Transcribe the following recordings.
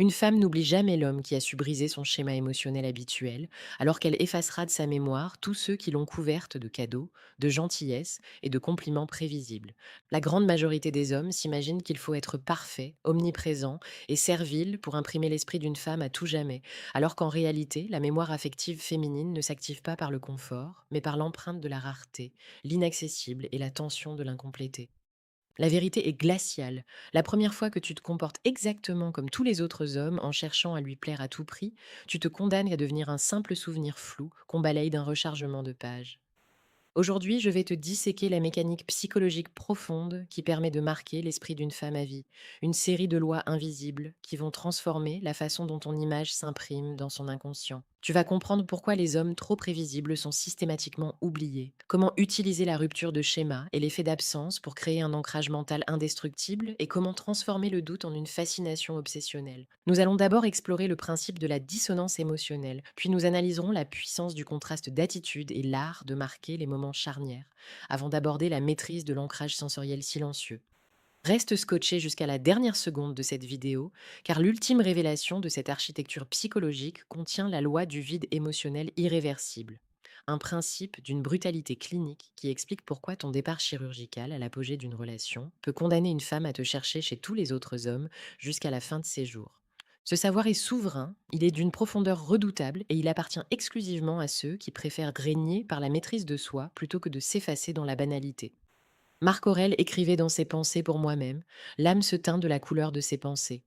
Une femme n'oublie jamais l'homme qui a su briser son schéma émotionnel habituel, alors qu'elle effacera de sa mémoire tous ceux qui l'ont couverte de cadeaux, de gentillesses et de compliments prévisibles. La grande majorité des hommes s'imaginent qu'il faut être parfait, omniprésent et servile pour imprimer l'esprit d'une femme à tout jamais, alors qu'en réalité, la mémoire affective féminine ne s'active pas par le confort, mais par l'empreinte de la rareté, l'inaccessible et la tension de l'incomplété. La vérité est glaciale. La première fois que tu te comportes exactement comme tous les autres hommes en cherchant à lui plaire à tout prix, tu te condamnes à devenir un simple souvenir flou qu'on balaye d'un rechargement de pages. Aujourd'hui, je vais te disséquer la mécanique psychologique profonde qui permet de marquer l'esprit d'une femme à vie, une série de lois invisibles qui vont transformer la façon dont ton image s'imprime dans son inconscient. Tu vas comprendre pourquoi les hommes trop prévisibles sont systématiquement oubliés, comment utiliser la rupture de schéma et l'effet d'absence pour créer un ancrage mental indestructible et comment transformer le doute en une fascination obsessionnelle. Nous allons d'abord explorer le principe de la dissonance émotionnelle, puis nous analyserons la puissance du contraste d'attitude et l'art de marquer les moments charnières, avant d'aborder la maîtrise de l'ancrage sensoriel silencieux. Reste scotché jusqu'à la dernière seconde de cette vidéo, car l'ultime révélation de cette architecture psychologique contient la loi du vide émotionnel irréversible. Un principe d'une brutalité clinique qui explique pourquoi ton départ chirurgical à l'apogée d'une relation peut condamner une femme à te chercher chez tous les autres hommes jusqu'à la fin de ses jours. Ce savoir est souverain, il est d'une profondeur redoutable et il appartient exclusivement à ceux qui préfèrent régner par la maîtrise de soi plutôt que de s'effacer dans la banalité. Marc Aurèle écrivait dans ses pensées pour moi-même, l'âme se teint de la couleur de ses pensées.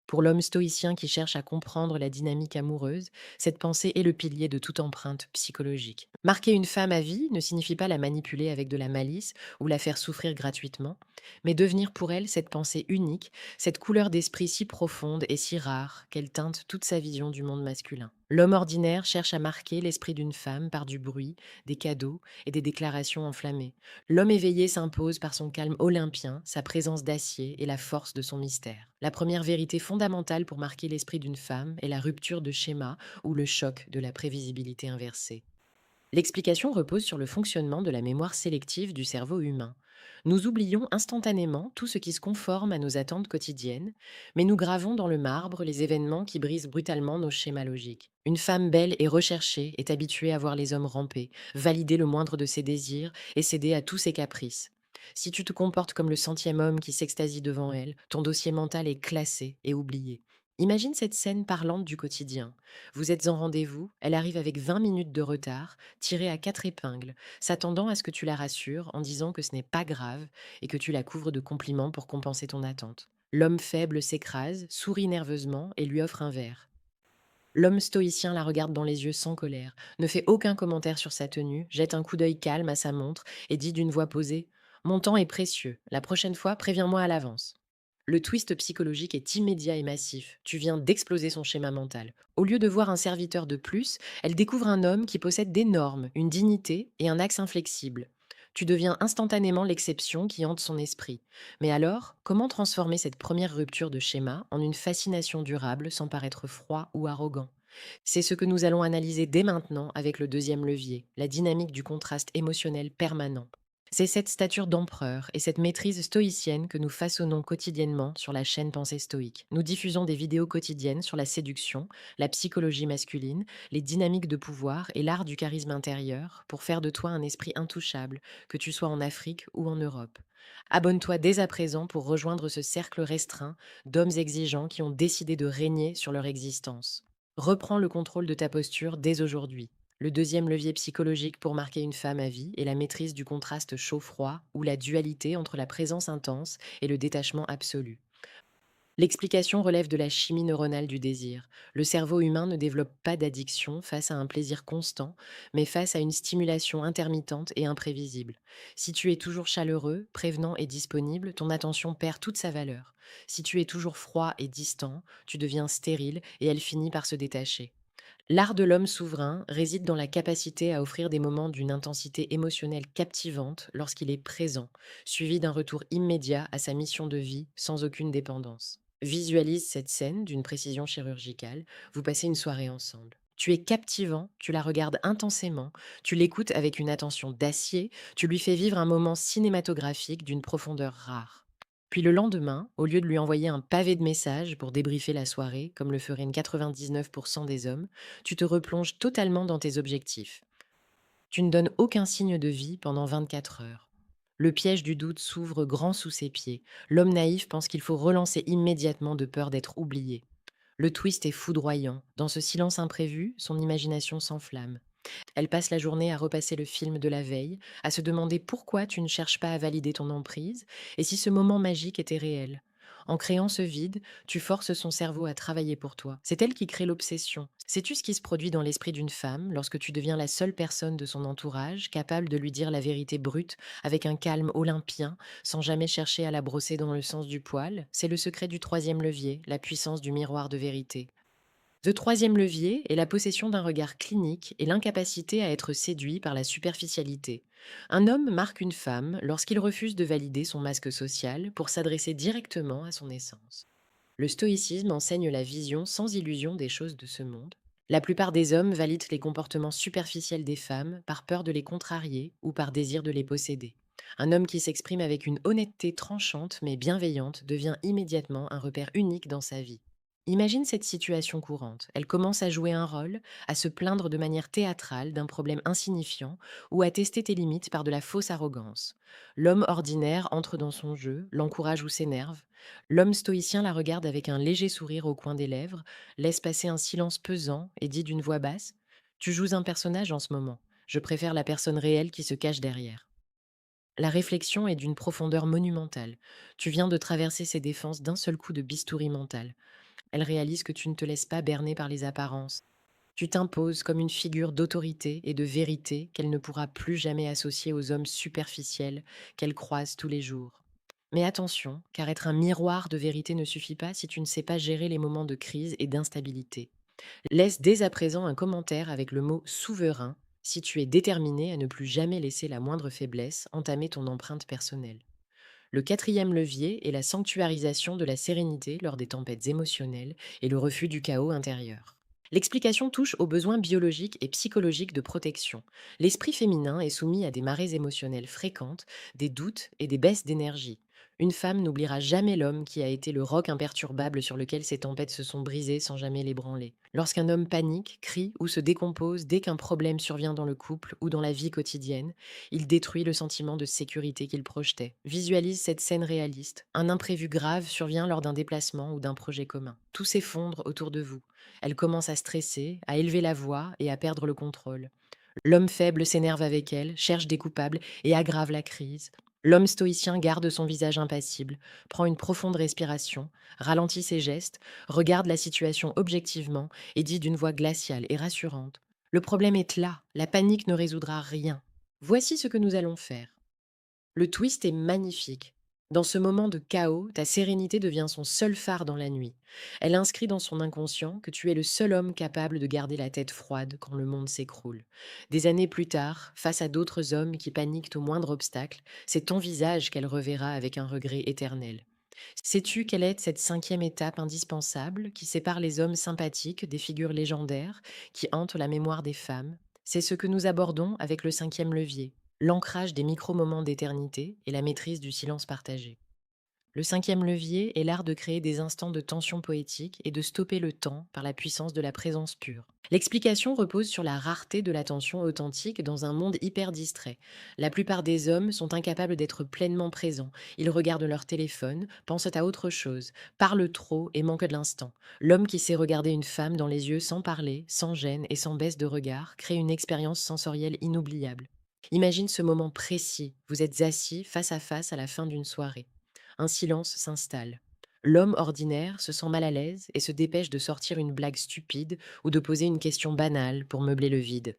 Pour l'homme stoïcien qui cherche à comprendre la dynamique amoureuse, cette pensée est le pilier de toute empreinte psychologique. Marquer une femme à vie ne signifie pas la manipuler avec de la malice ou la faire souffrir gratuitement, mais devenir pour elle cette pensée unique, cette couleur d'esprit si profonde et si rare qu'elle teinte toute sa vision du monde masculin. L'homme ordinaire cherche à marquer l'esprit d'une femme par du bruit, des cadeaux et des déclarations enflammées. L'homme éveillé s'impose par son calme olympien, sa présence d'acier et la force de son mystère. La première vérité fondamentale pour marquer l'esprit d'une femme est la rupture de schéma ou le choc de la prévisibilité inversée. L'explication repose sur le fonctionnement de la mémoire sélective du cerveau humain. Nous oublions instantanément tout ce qui se conforme à nos attentes quotidiennes, mais nous gravons dans le marbre les événements qui brisent brutalement nos schémas logiques. Une femme belle et recherchée est habituée à voir les hommes ramper, valider le moindre de ses désirs et céder à tous ses caprices. Si tu te comportes comme le centième homme qui s'extasie devant elle, ton dossier mental est classé et oublié. Imagine cette scène parlante du quotidien. Vous êtes en rendez-vous, elle arrive avec 20 minutes de retard, tirée à quatre épingles, s'attendant à ce que tu la rassures en disant que ce n'est pas grave et que tu la couvres de compliments pour compenser ton attente. L'homme faible s'écrase, sourit nerveusement et lui offre un verre. L'homme stoïcien la regarde dans les yeux sans colère, ne fait aucun commentaire sur sa tenue, jette un coup d'œil calme à sa montre et dit d'une voix posée: Mon temps est précieux, la prochaine fois, préviens-moi à l'avance. Le twist psychologique est immédiat et massif. Tu viens d'exploser son schéma mental. Au lieu de voir un serviteur de plus, elle découvre un homme qui possède des normes, une dignité et un axe inflexible. Tu deviens instantanément l'exception qui hante son esprit. Mais alors, comment transformer cette première rupture de schéma en une fascination durable sans paraître froid ou arrogant? C'est ce que nous allons analyser dès maintenant avec le deuxième levier, la dynamique du contraste émotionnel permanent. C'est cette stature d'empereur et cette maîtrise stoïcienne que nous façonnons quotidiennement sur la chaîne Pensée stoïque. Nous diffusons des vidéos quotidiennes sur la séduction, la psychologie masculine, les dynamiques de pouvoir et l'art du charisme intérieur pour faire de toi un esprit intouchable, que tu sois en Afrique ou en Europe. Abonne-toi dès à présent pour rejoindre ce cercle restreint d'hommes exigeants qui ont décidé de régner sur leur existence. Reprends le contrôle de ta posture dès aujourd'hui. Le deuxième levier psychologique pour marquer une femme à vie est la maîtrise du contraste chaud-froid ou la dualité entre la présence intense et le détachement absolu. L'explication relève de la chimie neuronale du désir. Le cerveau humain ne développe pas d'addiction face à un plaisir constant, mais face à une stimulation intermittente et imprévisible. Si tu es toujours chaleureux, prévenant et disponible, ton attention perd toute sa valeur. Si tu es toujours froid et distant, tu deviens stérile et elle finit par se détacher. L'art de l'homme souverain réside dans la capacité à offrir des moments d'une intensité émotionnelle captivante lorsqu'il est présent, suivi d'un retour immédiat à sa mission de vie sans aucune dépendance. Visualise cette scène d'une précision chirurgicale, vous passez une soirée ensemble. Tu es captivant, tu la regardes intensément, tu l'écoutes avec une attention d'acier, tu lui fais vivre un moment cinématographique d'une profondeur rare. Puis le lendemain, au lieu de lui envoyer un pavé de messages pour débriefer la soirée, comme le feraient 99% des hommes, tu te replonges totalement dans tes objectifs. Tu ne donnes aucun signe de vie pendant 24 heures. Le piège du doute s'ouvre grand sous ses pieds. L'homme naïf pense qu'il faut relancer immédiatement de peur d'être oublié. Le twist est foudroyant. Dans ce silence imprévu, son imagination s'enflamme. Elle passe la journée à repasser le film de la veille, à se demander pourquoi tu ne cherches pas à valider ton emprise et si ce moment magique était réel. En créant ce vide, tu forces son cerveau à travailler pour toi. C'est elle qui crée l'obsession. Sais-tu ce qui se produit dans l'esprit d'une femme lorsque tu deviens la seule personne de son entourage capable de lui dire la vérité brute avec un calme olympien, sans jamais chercher à la brosser dans le sens du poil? C'est le secret du troisième levier, la puissance du miroir de vérité. Le troisième levier est la possession d'un regard clinique et l'incapacité à être séduit par la superficialité. Un homme marque une femme lorsqu'il refuse de valider son masque social pour s'adresser directement à son essence. Le stoïcisme enseigne la vision sans illusion des choses de ce monde. La plupart des hommes valident les comportements superficiels des femmes par peur de les contrarier ou par désir de les posséder. Un homme qui s'exprime avec une honnêteté tranchante mais bienveillante devient immédiatement un repère unique dans sa vie. Imagine cette situation courante. Elle commence à jouer un rôle, à se plaindre de manière théâtrale d'un problème insignifiant ou à tester tes limites par de la fausse arrogance. L'homme ordinaire entre dans son jeu, l'encourage ou s'énerve. L'homme stoïcien la regarde avec un léger sourire au coin des lèvres, laisse passer un silence pesant et dit d'une voix basse: Tu joues un personnage en ce moment. Je préfère la personne réelle qui se cache derrière. La réflexion est d'une profondeur monumentale. Tu viens de traverser ses défenses d'un seul coup de bistouri mental. Elle réalise que tu ne te laisses pas berner par les apparences. Tu t'imposes comme une figure d'autorité et de vérité qu'elle ne pourra plus jamais associer aux hommes superficiels qu'elle croise tous les jours. Mais attention, car être un miroir de vérité ne suffit pas si tu ne sais pas gérer les moments de crise et d'instabilité. Laisse dès à présent un commentaire avec le mot souverain si tu es déterminé à ne plus jamais laisser la moindre faiblesse entamer ton empreinte personnelle. Le quatrième levier est la sanctuarisation de la sérénité lors des tempêtes émotionnelles et le refus du chaos intérieur. L'explication touche aux besoins biologiques et psychologiques de protection. L'esprit féminin est soumis à des marées émotionnelles fréquentes, des doutes et des baisses d'énergie. Une femme n'oubliera jamais l'homme qui a été le roc imperturbable sur lequel ces tempêtes se sont brisées sans jamais l'ébranler. Lorsqu'un homme panique, crie ou se décompose dès qu'un problème survient dans le couple ou dans la vie quotidienne, il détruit le sentiment de sécurité qu'il projetait. Visualise cette scène réaliste. Un imprévu grave survient lors d'un déplacement ou d'un projet commun. Tout s'effondre autour de vous. Elle commence à stresser, à élever la voix et à perdre le contrôle. L'homme faible s'énerve avec elle, cherche des coupables et aggrave la crise. L'homme stoïcien garde son visage impassible, prend une profonde respiration, ralentit ses gestes, regarde la situation objectivement et dit d'une voix glaciale et rassurante: Le problème est là, la panique ne résoudra rien. Voici ce que nous allons faire. Le twist est magnifique. Dans ce moment de chaos, ta sérénité devient son seul phare dans la nuit. Elle inscrit dans son inconscient que tu es le seul homme capable de garder la tête froide quand le monde s'écroule. Des années plus tard, face à d'autres hommes qui paniquent au moindre obstacle, c'est ton visage qu'elle reverra avec un regret éternel. Sais-tu quelle est cette cinquième étape indispensable qui sépare les hommes sympathiques des figures légendaires qui hantent la mémoire des femmes? C'est ce que nous abordons avec le cinquième levier, l'ancrage des micro-moments d'éternité et la maîtrise du silence partagé. Le cinquième levier est l'art de créer des instants de tension poétique et de stopper le temps par la puissance de la présence pure. L'explication repose sur la rareté de l'attention authentique dans un monde hyper distrait. La plupart des hommes sont incapables d'être pleinement présents. Ils regardent leur téléphone, pensent à autre chose, parlent trop et manquent de l'instant. L'homme qui sait regarder une femme dans les yeux sans parler, sans gêne et sans baisse de regard crée une expérience sensorielle inoubliable. Imagine ce moment précis. Vous êtes assis face à la fin d'une soirée. Un silence s'installe. L'homme ordinaire se sent mal à l'aise et se dépêche de sortir une blague stupide ou de poser une question banale pour meubler le vide.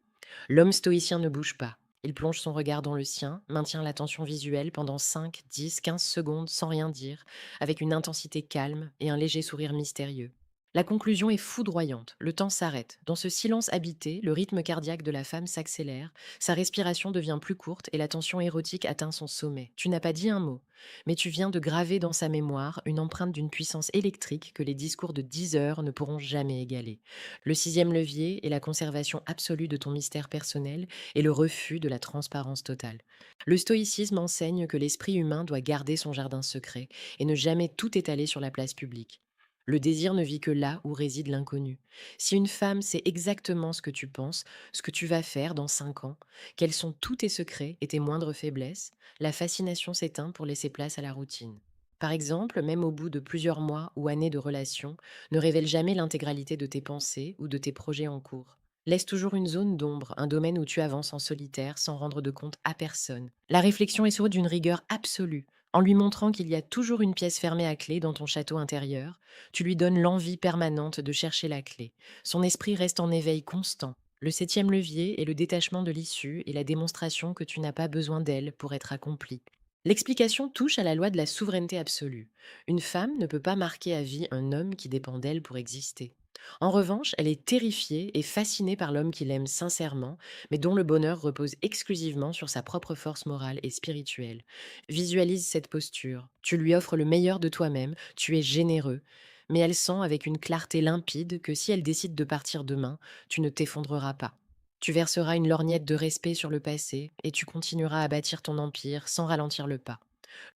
L'homme stoïcien ne bouge pas. Il plonge son regard dans le sien, maintient l'attention visuelle pendant 5, 10, 15 secondes sans rien dire, avec une intensité calme et un léger sourire mystérieux. La conclusion est foudroyante. Le temps s'arrête. Dans ce silence habité, le rythme cardiaque de la femme s'accélère, sa respiration devient plus courte et la tension érotique atteint son sommet. Tu n'as pas dit un mot, mais tu viens de graver dans sa mémoire une empreinte d'une puissance électrique que les discours de 10 heures ne pourront jamais égaler. Le sixième levier est la conservation absolue de ton mystère personnel et le refus de la transparence totale. Le stoïcisme enseigne que l'esprit humain doit garder son jardin secret et ne jamais tout étaler sur la place publique. Le désir ne vit que là où réside l'inconnu. Si une femme sait exactement ce que tu penses, ce que tu vas faire dans 5 ans, quels sont tous tes secrets et tes moindres faiblesses, la fascination s'éteint pour laisser place à la routine. Par exemple, même au bout de plusieurs mois ou années de relation, ne révèle jamais l'intégralité de tes pensées ou de tes projets en cours. Laisse toujours une zone d'ombre, un domaine où tu avances en solitaire sans rendre de compte à personne. La réflexion est sourde d'une rigueur absolue. En lui montrant qu'il y a toujours une pièce fermée à clé dans ton château intérieur, tu lui donnes l'envie permanente de chercher la clé. Son esprit reste en éveil constant. Le septième levier est le détachement de l'issue et la démonstration que tu n'as pas besoin d'elle pour être accompli. L'explication touche à la loi de la souveraineté absolue. Une femme ne peut pas marquer à vie un homme qui dépend d'elle pour exister. En revanche, elle est terrifiée et fascinée par l'homme qui l'aime sincèrement, mais dont le bonheur repose exclusivement sur sa propre force morale et spirituelle. Visualise cette posture. Tu lui offres le meilleur de toi-même, tu es généreux, mais elle sent avec une clarté limpide que si elle décide de partir demain, tu ne t'effondreras pas. Tu verseras une lorgnette de respect sur le passé et tu continueras à bâtir ton empire sans ralentir le pas.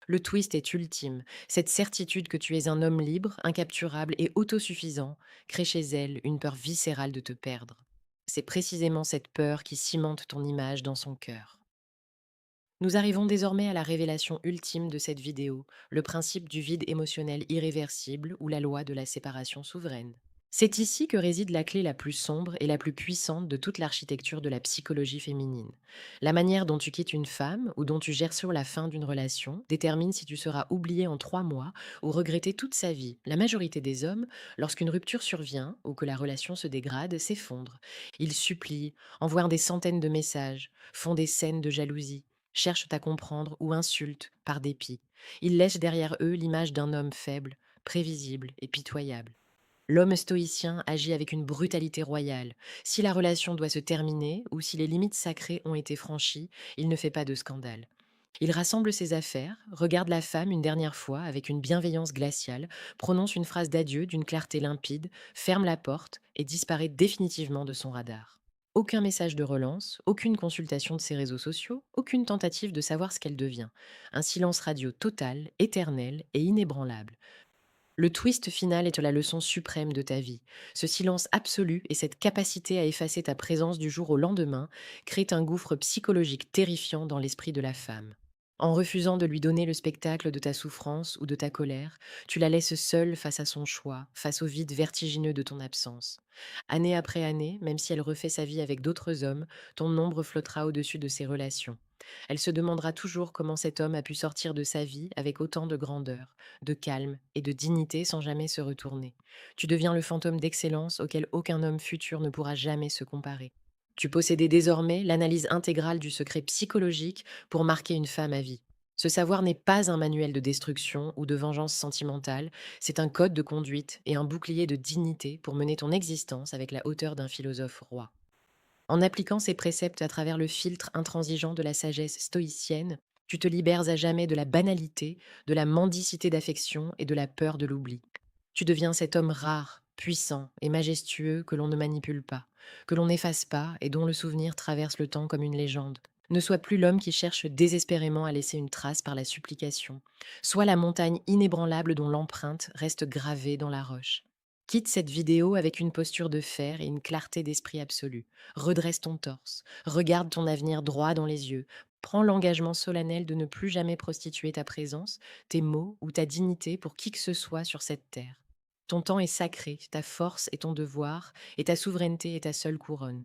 Le twist est ultime. Cette certitude que tu es un homme libre, incapturable et autosuffisant crée chez elle une peur viscérale de te perdre. C'est précisément cette peur qui cimente ton image dans son cœur. Nous arrivons désormais à la révélation ultime de cette vidéo, le principe du vide émotionnel irréversible ou la loi de la séparation souveraine. C'est ici que réside la clé la plus sombre et la plus puissante de toute l'architecture de la psychologie féminine. La manière dont tu quittes une femme ou dont tu gères sur la fin d'une relation détermine si tu seras oublié en 3 mois ou regretté toute sa vie. La majorité des hommes, lorsqu'une rupture survient ou que la relation se dégrade, s'effondrent. Ils supplient, envoient des centaines de messages, font des scènes de jalousie, cherchent à comprendre ou insultent par dépit. Ils laissent derrière eux l'image d'un homme faible, prévisible et pitoyable. L'homme stoïcien agit avec une brutalité royale. Si la relation doit se terminer ou si les limites sacrées ont été franchies, il ne fait pas de scandale. Il rassemble ses affaires, regarde la femme une dernière fois avec une bienveillance glaciale, prononce une phrase d'adieu d'une clarté limpide, ferme la porte et disparaît définitivement de son radar. Aucun message de relance, aucune consultation de ses réseaux sociaux, aucune tentative de savoir ce qu'elle devient. Un silence radio total, éternel et inébranlable. Le twist final est la leçon suprême de ta vie. Ce silence absolu et cette capacité à effacer ta présence du jour au lendemain créent un gouffre psychologique terrifiant dans l'esprit de la femme. En refusant de lui donner le spectacle de ta souffrance ou de ta colère, tu la laisses seule face à son choix, face au vide vertigineux de ton absence. Année après année, même si elle refait sa vie avec d'autres hommes, ton ombre flottera au-dessus de ses relations. Elle se demandera toujours comment cet homme a pu sortir de sa vie avec autant de grandeur, de calme et de dignité sans jamais se retourner. Tu deviens le fantôme d'excellence auquel aucun homme futur ne pourra jamais se comparer. Tu possédais désormais l'analyse intégrale du secret psychologique pour marquer une femme à vie. Ce savoir n'est pas un manuel de destruction ou de vengeance sentimentale, c'est un code de conduite et un bouclier de dignité pour mener ton existence avec la hauteur d'un philosophe roi. En appliquant ces préceptes à travers le filtre intransigeant de la sagesse stoïcienne, tu te libères à jamais de la banalité, de la mendicité d'affection et de la peur de l'oubli. Tu deviens cet homme rare, puissant et majestueux que l'on ne manipule pas, que l'on n'efface pas et dont le souvenir traverse le temps comme une légende. Ne sois plus l'homme qui cherche désespérément à laisser une trace par la supplication. Sois la montagne inébranlable dont l'empreinte reste gravée dans la roche. Quitte cette vidéo avec une posture de fer et une clarté d'esprit absolue. Redresse ton torse, regarde ton avenir droit dans les yeux, prends l'engagement solennel de ne plus jamais prostituer ta présence, tes mots ou ta dignité pour qui que ce soit sur cette terre. Ton temps est sacré, ta force est ton devoir, et ta souveraineté est ta seule couronne.